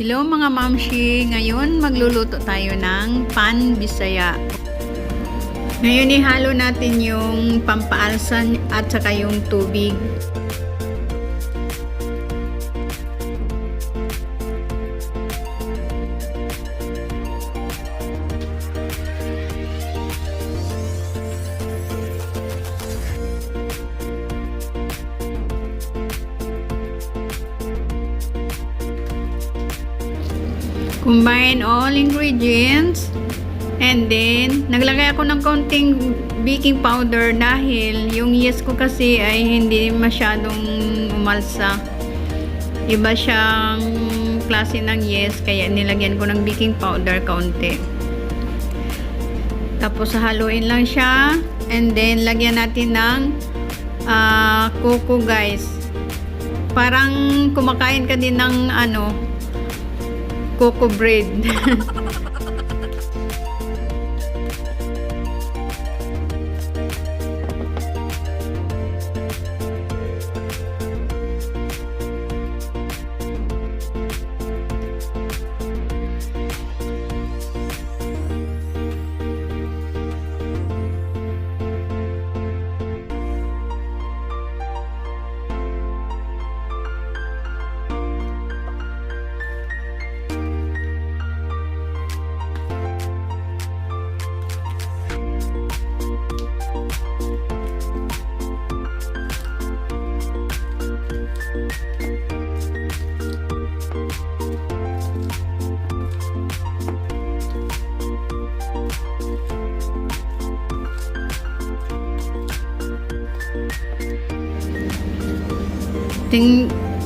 Hello mga mamshi, ngayon magluluto tayo ng pan Bisaya. Ngayon ihalo natin yung pampaalsan at saka yung tubig. Combine all ingredients and then naglagay ako ng konting baking powder dahil yung yes ko kasi ay hindi masyadong umalsa. Iba siyang klase ng yes kaya nilagyan ko ng baking powder kaunti. Tapos haluin lang siya and then lagyan natin ng coco guys. Parang kumakain ka din ng coco bread.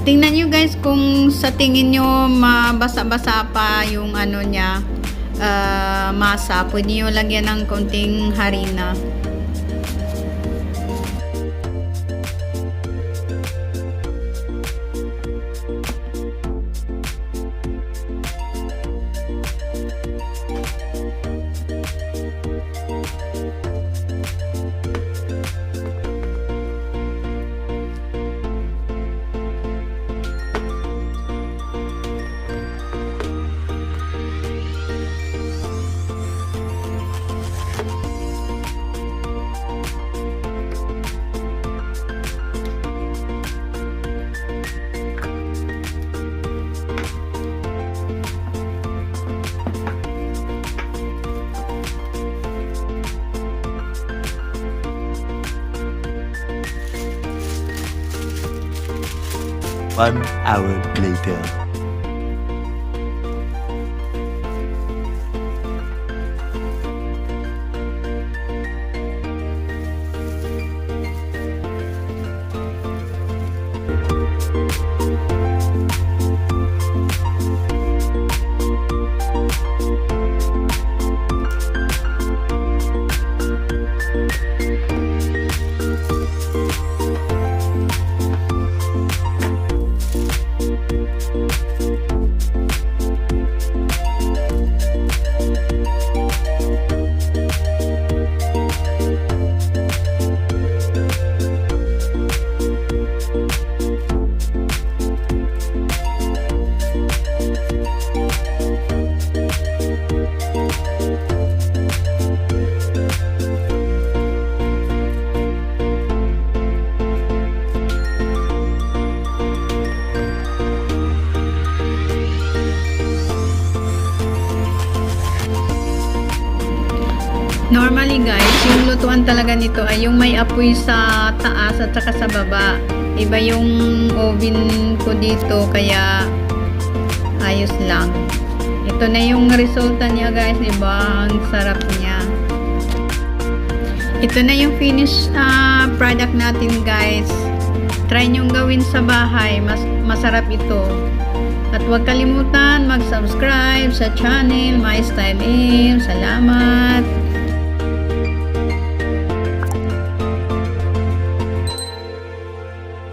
Tingnan nyo guys kung sa tingin nyo mabasa-basa pa yung niya, masa, pwede nyo lagyan ng konting harina. One hour later. Normally guys, yung lutuan talaga nito ay yung may apoy sa taas at saka sa baba. Iba yung oven ko dito kaya ayos lang. Ito na yung resulta niya guys, diba? Ang sarap niya. Ito na yung finished product natin guys. Try nyong gawin sa bahay, masarap ito. At huwag kalimutan mag-subscribe sa channel MyStyle. Salamat!